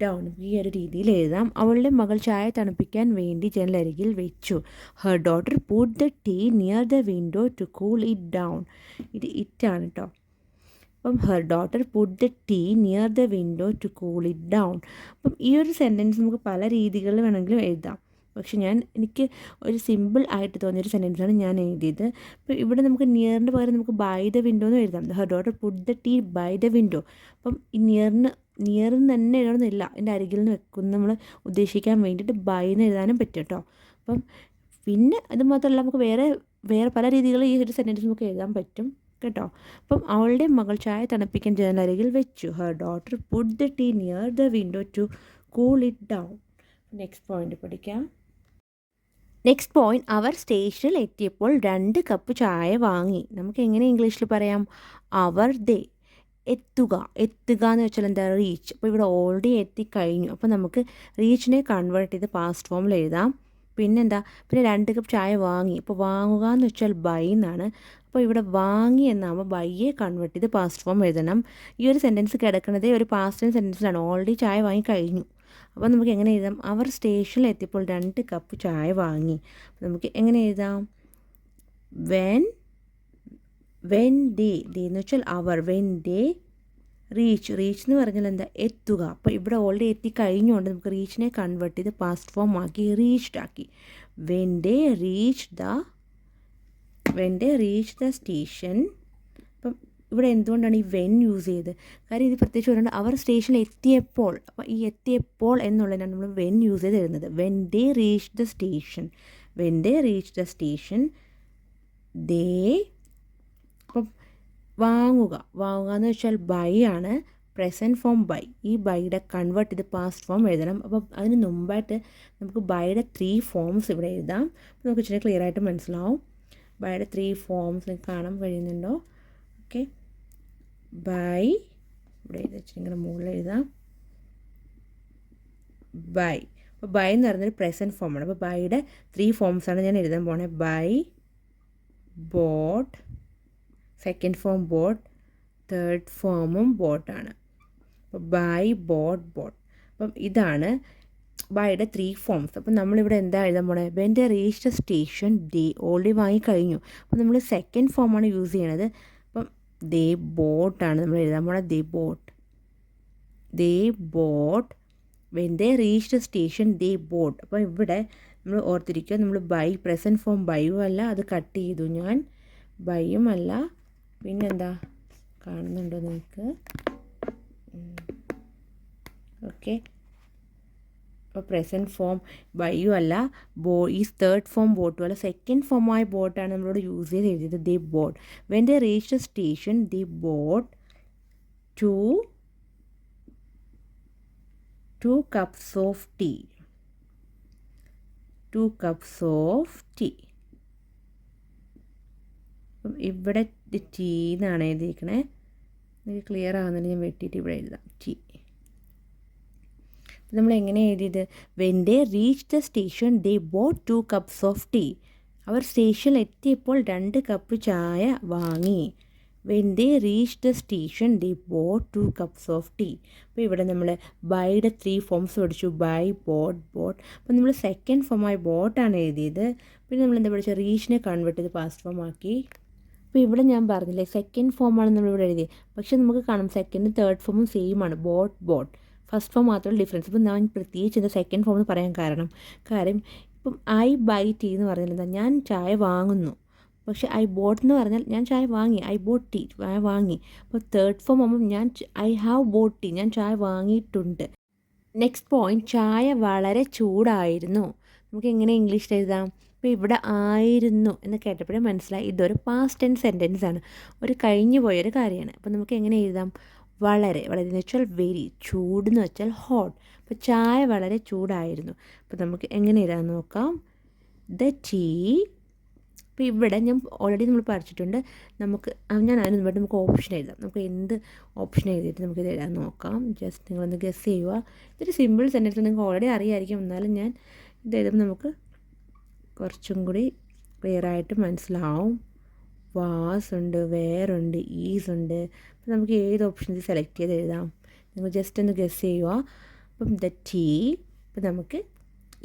ഡൗൺ. ഈ ഒരു രീതിയിൽ എഴുതാം. അവളുടെ മകൾ ചായ തണുപ്പിക്കാൻ വേണ്ടി ജനലരികിൽ വെച്ചു. Her daughter put the tea near the window to cool it down. ഇത് ഇറ്റാണ് കേട്ടോ. അപ്പം her daughter put the tea near the window to cool it down. അപ്പം ഈ ഒരു സെൻറ്റൻസ് നമുക്ക് പല രീതികളിൽ വേണമെങ്കിലും എഴുതാം. പക്ഷെ എനിക്ക് ഒരു സിമ്പിൾ ആയിട്ട് തോന്നിയൊരു സെൻറ്റൻസാണ് ഞാൻ എഴുതിയത്. അപ്പോൾ ഇവിടെ നമുക്ക് നിയറിന് പകരം നമുക്ക് ബൈ ദ വിൻഡോ എന്ന് എഴുതാം. Her daughter put the tea by the window. അപ്പം ഈ നിയറിന് തന്നെ എഴുതണമെന്നില്ല, എൻ്റെ അരികിൽ നിന്ന് വെക്കുന്ന നമ്മൾ ഉദ്ദേശിക്കാൻ വേണ്ടിയിട്ട് ബൈ എന്ന് എഴുതാനും പറ്റും കേട്ടോ. അപ്പം പിന്നെ അത് മാത്രമല്ല, നമുക്ക് വേറെ പല രീതികളിൽ ഈ ഒരു സെൻറ്റൻസ് നമുക്ക് എഴുതാൻ പറ്റും കേട്ടോ. അപ്പം അവളുടെ മകൾ ചായ തണുപ്പിക്കാൻ ജനലരികിൽ വെച്ചു. Her daughter put the tea near the window to cool it down. Next point പഠിക്കാം. നെക്സ്റ്റ് പോയിന്റ്, അവർ സ്റ്റേഷനിൽ എത്തിയപ്പോൾ 2 കപ്പ് ചായ വാങ്ങി. നമുക്ക് എങ്ങനെ ഇംഗ്ലീഷിൽ പറയാം, എത്തുക എന്ന് വെച്ചാൽ എന്താ, റീച്ച്. അപ്പോൾ ഇവിടെ ഓൾറെഡി എത്തിക്കഴിഞ്ഞു. അപ്പോൾ നമുക്ക് റീച്ചിനെ കൺവേർട്ട് ചെയ്ത് പാസ്റ്റ് ഫോമിൽ എഴുതാം. പിന്നെ 2 കപ്പ് ചായ വാങ്ങി. അപ്പോൾ വാങ്ങുക എന്ന് വെച്ചാൽ ബൈ എന്നാണ്. അപ്പോൾ ഇവിടെ വാങ്ങി എന്നാകുമ്പോൾ ബൈയെ കൺവേർട്ട് ചെയ്ത് പാസ്റ്റ് ഫോം എഴുതണം. ഈ ഒരു സെൻറ്റൻസ് കിടക്കുന്നത് ഒരു പാസ്റ്റ് സെൻറ്റൻസിലാണ്. ഓൾറെഡി ചായ വാങ്ങി കഴിഞ്ഞു. അപ്പോൾ നമുക്ക് എങ്ങനെ എഴുതാം, അവർ സ്റ്റേഷനിൽ എത്തിയപ്പോൾ 2 കപ്പ് ചായ വാങ്ങി. അപ്പോൾ നമുക്ക് എങ്ങനെ എഴുതാം, വെൻ ദേ എന്ന് വെച്ചാൽ അവർ, വെൻ ദേ റീച്ച് എന്ന് പറഞ്ഞാൽ എന്താ, എത്തുക. അപ്പോൾ ഇവിടെ ഓൾറെഡി എത്തിക്കഴിഞ്ഞുകൊണ്ട് നമുക്ക് റീച്ചിനെ കൺവേർട്ട് ചെയ്ത് പാസ്റ്റ് ഫോം ആക്കി റീച്ച്ഡ് ആക്കി. When they reach the station. അപ്പം ഇവിടെ എന്തുകൊണ്ടാണ് ഈ വെൻ യൂസ് ചെയ്തത്, കാര്യം ഇത് പ്രത്യേകിച്ച് പറയുന്നത് അവർ സ്റ്റേഷനിൽ എത്തിയപ്പോൾ. അപ്പോൾ ഈ എത്തിയപ്പോൾ എന്നുള്ളതിനാണ് നമ്മൾ വെൻ യൂസ് ചെയ്ത് എഴുതുന്നത്. When they reach the station they. അപ്പം വാങ്ങുക എന്ന് വെച്ചാൽ ബൈ ആണ്, പ്രസൻറ്റ് ഫോം ബൈ. ഈ ബൈയുടെ കൺവേർട്ട് ചെയ്ത് പാസ്റ്റ് ഫോം എഴുതണം. അപ്പം അതിന് മുമ്പായിട്ട് നമുക്ക് ബൈയുടെ 3 ഫോംസ് ഇവിടെ എഴുതാം. അപ്പോൾ നമുക്ക് ഇച്ചിരി ക്ലിയർ ആയിട്ട് മനസ്സിലാവും. ബൈയുടെ 3 ഫോംസ് കാണാൻ കഴിയുന്നുണ്ടോ, ഓക്കെ. ബൈ ഇവിടെ എഴുതിച്ചിട്ട് ഇങ്ങനെ മുകളിൽ എഴുതാം, ബൈ. അപ്പോൾ ബൈ എന്ന് പറയുന്നത് പ്രസൻറ്റ് ഫോമാണ്. അപ്പോൾ ബൈയുടെ 3 ഫോംസാണ് ഞാൻ എഴുതാൻ പോണത്. Buy, bought, second form bought, third ഫോമും ബോട്ടാണ്. അപ്പോൾ ബൈ, ബോട്ട്. അപ്പം ഇതാണ് ബൈയുടെ 3 ഫോംസ്. അപ്പം നമ്മളിവിടെ എന്താ എഴുതാൻ പോണേ, when they reach the station they, already വാങ്ങിക്കഴിഞ്ഞു. അപ്പം നമ്മൾ സെക്കൻഡ് ഫോമാണ് യൂസ് ചെയ്യണത്. അപ്പം ദേ ബോട്ടാണ് നമ്മൾ എഴുതാൻ പോണത്. ദേ boat when they reach the station they boat. അപ്പം ഇവിടെ നമ്മൾ ഓർത്തിരിക്കുക, നമ്മൾ ബൈ പ്രസൻറ്റ് ഫോം ബൈയും അല്ല, അത് കട്ട് ചെയ്തു ഞാൻ, ബൈയും അല്ല. പിന്നെന്താ കാണുന്നുണ്ടോ നിങ്ങൾക്ക്, ഓക്കെ. അപ്പോൾ പ്രസൻറ്റ് ഫോം ബൈയും അല്ല, ഈ തേർഡ് ഫോം ബോട്ടും അല്ല, സെക്കൻഡ് ഫോമായ ബോട്ടാണ് നമ്മളോട് യൂസ് ചെയ്ത് എഴുതിയത്. ദേ boat when they reach the station they bought 2 cups of tea. 2 cups of tea. അപ്പം ഇവിടെ ടീ എന്നാണ് എഴുതിയിരിക്കണേ. എനിക്ക് ക്ലിയർ ആകുന്നുണ്ട്, ഞാൻ വെട്ടിയിട്ട് ഇവിടെ എഴുതാം, ടീ. നമ്മൾ എങ്ങനെ എഴുതിയത്, when they reach the station they bought 2 cups of tea. അവർ സ്റ്റേഷനിൽ എത്തിയപ്പോൾ 2 കപ്പ് ചായ വാങ്ങി. When they reach the station they bought 2 cups of tea. അപ്പോൾ ഇവിടെ നമ്മൾ ബൈയുടെ 3 ഫോംസ് പഠിച്ചു. Buy, bought. അപ്പോൾ നമ്മൾ സെക്കൻഡ് ഫോമായി ബോട്ടാണ് എഴുതിയത്. പിന്നെ നമ്മൾ എന്താ പഠിച്ചത്, റീച്ചിനെ കൺവേർട്ട് ചെയ്ത് പാസ്റ്റ് ഫോം ആക്കി. അപ്പോൾ ഇവിടെ ഞാൻ പറഞ്ഞില്ലേ സെക്കൻഡ് ഫോമാണ് നമ്മളിവിടെ എഴുതിയത്. പക്ഷേ നമുക്ക് കാണാം സെക്കൻഡ് തേർഡ് ഫോമും സെയിം ആണ്. ബോട്ട് ഫസ്റ്റ് ഫോം മാത്രമേ ഡിഫറൻസ്. ഇപ്പം ഞാൻ പ്രത്യേകിച്ച് എന്താ സെക്കൻഡ് ഫോം എന്ന് പറയാൻ കാര്യം ഇപ്പം ഐ ബൈ ടീ എന്ന് പറഞ്ഞാൽ എന്താ, ഞാൻ ചായ വാങ്ങുന്നു. പക്ഷേ ഐ ബോട്ട് എന്ന് പറഞ്ഞാൽ ഞാൻ ചായ വാങ്ങി. ഐ ബോട്ട് ടീ, ചായ വാങ്ങി. അപ്പോൾ തേർഡ് ഫോം ആകുമ്പോൾ ഐ ഹാവ് ബോട്ട് ടീ, ഞാൻ ചായ വാങ്ങിയിട്ടുണ്ട്. നെക്സ്റ്റ് പോയിൻറ്റ്, ചായ വളരെ ചൂടായിരുന്നു. നമുക്ക് എങ്ങനെ ഇംഗ്ലീഷിൽ എഴുതാം? അപ്പോൾ ഇവിടെ ആയിരുന്നു എന്ന് കേട്ടപ്പോഴേ മനസ്സിലായി ഇതൊരു പാസ്റ്റ് ടെൻസ് സെൻറ്റൻസ് ആണ്, ഒരു കഴിഞ്ഞു പോയൊരു കാര്യമാണ്. അപ്പോൾ നമുക്ക് എങ്ങനെ എഴുതാം? വളരെ എന്ന് വെച്ചാൽ വെരി, ചൂട് എന്ന് വെച്ചാൽ ഹോട്ട്. അപ്പോൾ ചായ വളരെ ചൂടായിരുന്നു. അപ്പോൾ നമുക്ക് എങ്ങനെ എഴുതാമെന്ന് നോക്കാം. The tea. അപ്പോൾ ഇവിടെ ഞാൻ ഓൾറെഡി നമ്മൾ പഠിച്ചിട്ടുണ്ട്. ഞാൻ അതിന് മുമ്പായിട്ട് നമുക്ക് ഓപ്ഷൻ എഴുതാം. നമുക്ക് എന്ത് ഓപ്ഷൻ എഴുതിയിട്ട് നമുക്കിത് എഴുതാൻ നോക്കാം. ജസ്റ്റ് നിങ്ങളൊന്ന് ഗസ് ചെയ്യുക. ഇതൊരു സിമ്പിൾ സെൻറ്റൻസ് നിങ്ങൾക്ക് ഓൾറെഡി അറിയാമായിരിക്കും. എന്നാലും ഞാൻ ഇത് എഴുതുമ്പോൾ നമുക്ക് കുറച്ചും കൂടി ക്ലിയർ ആയിട്ട് മനസ്സിലാവും. വാസ് ഉണ്ട്, വേറുണ്ട്, ഈസ് ഉണ്ട്. അപ്പോൾ നമുക്ക് ഏത് ഓപ്ഷൻ സെലക്ട് ചെയ്ത് എഴുതാം. നിങ്ങൾ ജസ്റ്റ് ഒന്ന് ഗസ് ചെയ്യുക. അപ്പം ദ ടീ. അപ്പോൾ നമുക്ക്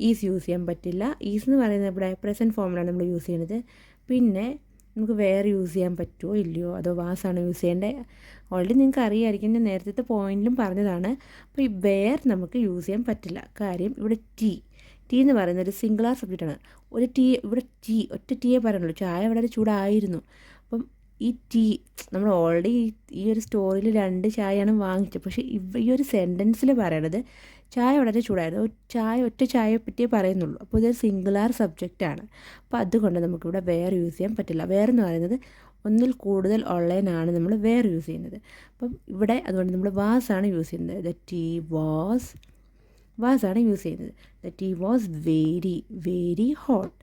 ഈസ് യൂസ് ചെയ്യാൻ പറ്റില്ല. ഈസ് എന്ന് പറയുന്നത് ഇവിടെ പ്രസൻറ്റ് ഫോമിലാണ് നമ്മൾ യൂസ് ചെയ്യുന്നത്. പിന്നെ നമുക്ക് വേറെ യൂസ് ചെയ്യാൻ പറ്റുമോ ഇല്ലയോ, അതോ വാസാണ് യൂസ് ചെയ്യേണ്ടത്? ഓൾറെഡി നിങ്ങൾക്ക് അറിയാമായിരിക്കും, ഞാൻ നേരത്തെ പോയിന്റിലും പറഞ്ഞതാണ്. അപ്പോൾ ഈ വേർ നമുക്ക് യൂസ് ചെയ്യാൻ പറ്റില്ല. കാര്യം ഇവിടെ ടീ എന്ന് പറയുന്നത് ഒരു സിംഗുലാർ സബ്ജക്റ്റാണ്. ഇവിടെ ഒറ്റ ടീയെ പറയുന്നുള്ളൂ. ചായ വളരെ ചൂടായിരുന്നു. അപ്പം ഈ ടീ നമ്മൾ ഓൾറെഡി ഈ ഒരു സ്റ്റോറിയിൽ 2 ചായയാണ് വാങ്ങിച്ചത്. പക്ഷേ ഈ ഒരു സെൻറ്റൻസിൽ പറയണത് ചായ വളരെ ചൂടായിരുന്നു. ഒറ്റ ചായയെ പറ്റിയേ പറയുന്നുള്ളൂ. അപ്പോൾ ഇതൊരു സിംഗുലാർ സബ്ജക്റ്റാണ്. അപ്പോൾ അതുകൊണ്ട് നമുക്കിവിടെ വേറെ യൂസ് ചെയ്യാൻ പറ്റില്ല. വേറെന്ന് പറയുന്നത് ഒന്നിൽ കൂടുതൽ ഉള്ളതിനാണ് നമ്മൾ വേറെ യൂസ് ചെയ്യുന്നത്. അപ്പം ഇവിടെ അതുകൊണ്ട് നമ്മൾ വാസാണ് യൂസ് ചെയ്യുന്നത്. ദ ടീ വാസാണ് യൂസ് ചെയ്യുന്നത്. The tea was very hot.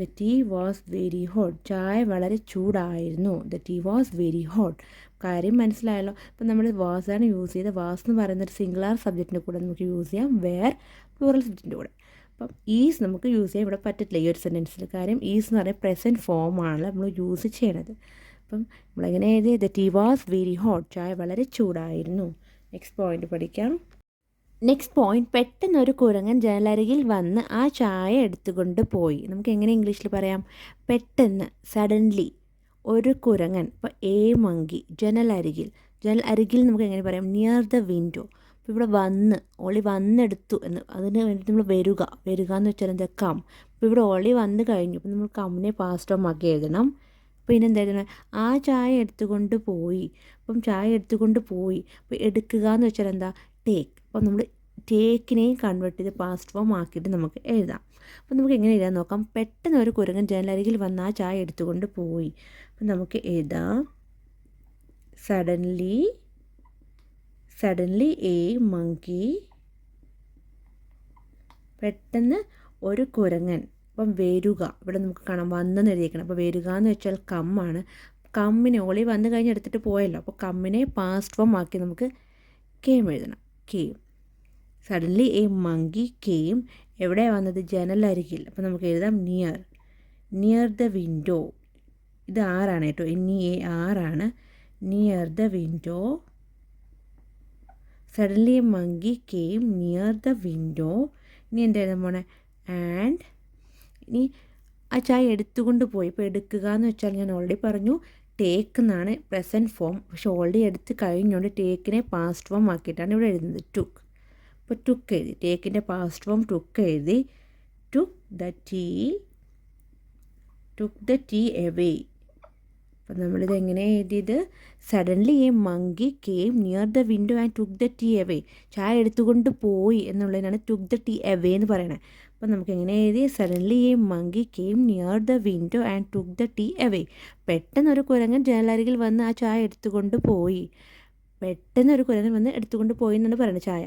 The tea was very hot. ചായ വളരെ ചൂടായിരുന്നു. The tea was very hot. കാര്യം മനസ്സിലായല്ലോ. അപ്പം നമ്മൾ വാസാണ് യൂസ് ചെയ്ത്. വാസ് എന്ന് പറയുന്ന ഒരു സിംഗുലാർ സബ്ജക്റ്റിൻ്റെ കൂടെ നമുക്ക് യൂസ് ചെയ്യാം, വേർ പ്ലൂറൽ സബ്ജക്റ്റിൻ്റെ കൂടെ. അപ്പം ഈസ് നമുക്ക് യൂസ് ചെയ്യാൻ ഇവിടെ പറ്റില്ല ഈ ഒരു സെൻറ്റൻസിൽ. കാര്യം ഈസ് എന്ന് പറയുന്നത് പ്രസൻറ്റ് ഫോമാണ് നമ്മൾ യൂസ് ചെയ്യണത്. അപ്പം നമ്മളെങ്ങനെ എഴുതി? The tea was very hot. ചായ വളരെ ചൂടായിരുന്നു. നെക്സ്റ്റ് പോയിന്റ് പഠിക്കാം. നെക്സ്റ്റ് പോയിന്റ്, പെട്ടെന്നൊരു കുരങ്ങൻ ജനലരികിൽ വന്ന് ആ ചായ എടുത്തുകൊണ്ട് പോയി. നമുക്ക് എങ്ങനെ ഇംഗ്ലീഷിൽ പറയാം? പെട്ടെന്ന്, സഡൻലി, ഒരു കുരങ്ങൻ. ഇപ്പോൾ എ മങ്കി, ജനലരികിൽ നമുക്ക് എങ്ങനെ പറയാം? Near the window. അപ്പോൾ ഇവിടെ ഓളി വന്നെടുത്തു എന്ന്, അതിന് വേണ്ടിയിട്ട് നമ്മൾ വരിക എന്ന് വെച്ചാൽ എന്താ? കം. അപ്പോൾ ഇവിടെ ഓളി വന്ന് കഴിഞ്ഞു. അപ്പോൾ നമ്മൾ കമ്മിനെ പാസ്റ്റ് ഫോം ആക്കി എഴുതണം. പിന്നെ എന്തായിരുന്നു? ആ ചായ എടുത്തുകൊണ്ട് പോയി. അപ്പം ചായ എടുത്തുകൊണ്ട് പോയി. അപ്പോൾ എടുക്കുക എന്ന് വെച്ചാൽ എന്താ? ടേക്ക്. അപ്പോൾ നമ്മൾ ടേക്കിനെയും കൺവേർട്ട് ചെയ്ത് പാസ്റ്റ് ഫോം ആക്കിയിട്ട് നമുക്ക് എഴുതാം. അപ്പോൾ നമുക്ക് എങ്ങനെ എഴുതാൻ നോക്കാം. പെട്ടെന്ന് ഒരു കുരങ്ങൻ ജനലരികിൽ വന്ന് ആ ചായ എടുത്തുകൊണ്ട് പോയി. അപ്പം നമുക്ക് എഴുതാം സഡൻലി എ മങ്കി. പെട്ടെന്ന് ഒരു കുരങ്ങൻ. അപ്പം വരിക, ഇവിടെ നമുക്ക് കാണാം വന്നെന്ന് എഴുതിയേക്കണം. അപ്പോൾ വരിക എന്ന് വെച്ചാൽ കമ്മാണ്. കമ്മിനെ ഓളി വന്ന് കഴിഞ്ഞ് എടുത്തിട്ട് പോയല്ലോ. അപ്പോൾ കമ്മിനെ പാസ്റ്റ് ഫോം ആക്കി നമുക്ക് കേം എഴുതണം. Came. Suddenly a monkey came. എവിടെയാണ് വന്നത്? ജനലരികിൽ. അപ്പോൾ നമുക്ക് എഴുതാം നിയർ ദ വിൻഡോ. ഇത് ആറാണ് കേട്ടോ. ഇനി ആറാണ്. Near the window. Suddenly a monkey came near the window. ഇനി എന്താ എഴുതാൻ പോണേ? ആൻഡ് ഇനി ആ ചായ എടുത്തുകൊണ്ട് പോയി. ഇപ്പോൾ എടുക്കുക എന്ന് വെച്ചാൽ ഞാൻ ഓൾറെഡി പറഞ്ഞു ടേക്ക് എന്നാണ് പ്രസൻറ്റ് ഫോം. പക്ഷെ ഓൾറെഡി എടുത്ത് കഴിഞ്ഞുകൊണ്ട് ടേക്കിനെ പാസ്റ്റ് ഫോം ആക്കിയിട്ടാണ് ഇവിടെ എഴുതുന്നത്. ടുക്ക്. ഇപ്പോൾ ടുക്ക് എഴുതി. ടേക്കിൻ്റെ പാസ്റ്റ് ഫോം ടുക്ക് എഴുതി. Took the tea away. അപ്പം നമ്മളിത് എങ്ങനെ എഴുതിയത്? Suddenly a monkey came near the window and took the tea away. ചായ എടുത്തുകൊണ്ട് പോയി എന്നുള്ളതിനാണ് ടുക്ക് ദ ടീ എവേ എന്ന് പറയണത്. അപ്പം നമുക്ക് എങ്ങനെ എഴുതി? Suddenly a monkey came near the window and took the tea away. പെട്ടെന്നൊരു കുരങ്ങൻ ജനലരികിൽ വന്ന് ആ ചായ എടുത്തുകൊണ്ട് പോയി. പെട്ടെന്നൊരു കുരങ്ങൻ വന്ന് എടുത്തുകൊണ്ട് പോയി എന്നാണ് പറയുന്നത് ചായ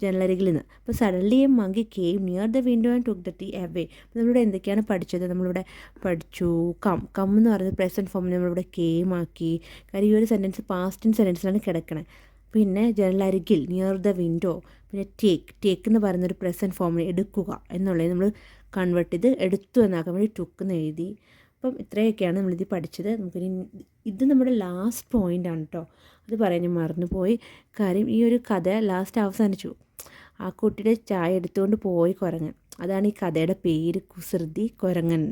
ജനലരികിൽ നിന്ന്. അപ്പോൾ suddenly a monkey came near the window and took the tea away. അപ്പോൾ നമ്മളിവിടെ എന്തൊക്കെയാണ് പഠിച്ചത്? നമ്മളിവിടെ പഠിച്ചു കം എന്ന് പറയുന്നത് പ്രസൻറ്റ് ഫോമിൽ നമ്മളിവിടെ കെയിം ആക്കി. കാര്യം ഈ ഒരു സെൻറ്റൻസ് പാസ്റ്റ് സെൻറ്റൻസിലാണ് കിടക്കണത്. പിന്നെ ജനലരികിൽ നിയർ ദ വിൻഡോ. പിന്നെ ടേക്ക് എന്ന് പറയുന്നൊരു പ്രസൻറ്റ് ഫോമിൽ എടുക്കുക എന്നുള്ളത് നമ്മൾ കൺവേർട്ട് ചെയ്ത് എടുത്തു എന്നാക്കാൻ വേണ്ടി ടുക്ക് എന്ന് എഴുതി. അപ്പം ഇത്രയൊക്കെയാണ് നമ്മളിത് പഠിച്ചത്. നമുക്കിനി ഇത് നമ്മുടെ ലാസ്റ്റ് പോയിൻ്റാണ് കേട്ടോ. അത് പറയാൻ ഞാൻ മറന്നുപോയി. കാര്യം ഈ ഒരു കഥ ലാസ്റ്റ് അവസാനിച്ചു. ആ കുട്ടിയുടെ ചായ എടുത്തുകൊണ്ട് പോയി കുരങ്ങൻ. അതാണ് ഈ കഥയുടെ പേര്, കുസൃതി കുരങ്ങൻ.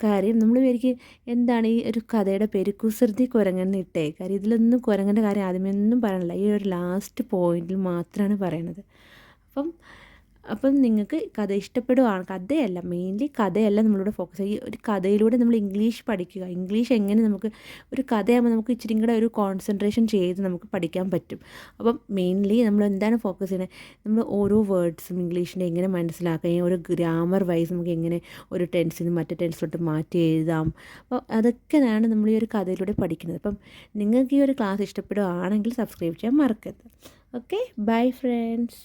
കാര്യം നമ്മൾ വിചാരിക്കും എന്താണ് ഈ ഒരു കഥയുടെ പേര് കുസൃതി കുരങ്ങൻ എന്ന് ഇട്ടേ. കാര്യം ഇതിലൊന്നും കുരങ്ങൻ്റെ കാര്യം ആദ്യമേ ഒന്നും പറയണില്ല. ഈ ഒരു ലാസ്റ്റ് പോയിന്റിൽ മാത്രമാണ് പറയണത്. അപ്പം നിങ്ങൾക്ക് കഥ ഇഷ്ടപ്പെടുകയാണ്, കഥയല്ല മെയിൻലി കഥയല്ല നമ്മളിവിടെ ഫോക്കസ് ചെയ്യുക. ഈ ഒരു കഥയിലൂടെ നമ്മൾ ഇംഗ്ലീഷ് പഠിക്കുക. ഇംഗ്ലീഷ് എങ്ങനെ നമുക്ക് ഒരു കഥയാകുമ്പോൾ നമുക്ക് ഇച്ചിരി കൂടെ ഒരു കോൺസെൻട്രേഷൻ ചെയ്ത് നമുക്ക് പഠിക്കാൻ പറ്റും. അപ്പം മെയിൻലി നമ്മൾ എന്താണ് ഫോക്കസ് ചെയ്യുന്നത്, നമ്മൾ ഓരോ വേർഡ്സും ഇംഗ്ലീഷിൻ്റെ എങ്ങനെ മനസ്സിലാക്കാം, ഒരു ഗ്രാമർ വൈസ് നമുക്ക് എങ്ങനെ ഒരു ടെൻസിൽ നിന്ന് മറ്റേ ടെൻസിലോട്ട് മാറ്റി എഴുതാം. അപ്പോൾ അതൊക്കെയാണ് നമ്മൾ ഈ ഒരു കഥയിലൂടെ പഠിക്കുന്നത്. അപ്പം നിങ്ങൾക്ക് ഈ ഒരു ക്ലാസ് ഇഷ്ടപ്പെടുകയാണെങ്കിൽ സബ്സ്ക്രൈബ് ചെയ്യാൻ മറക്കരുത്. Okay, bye friends.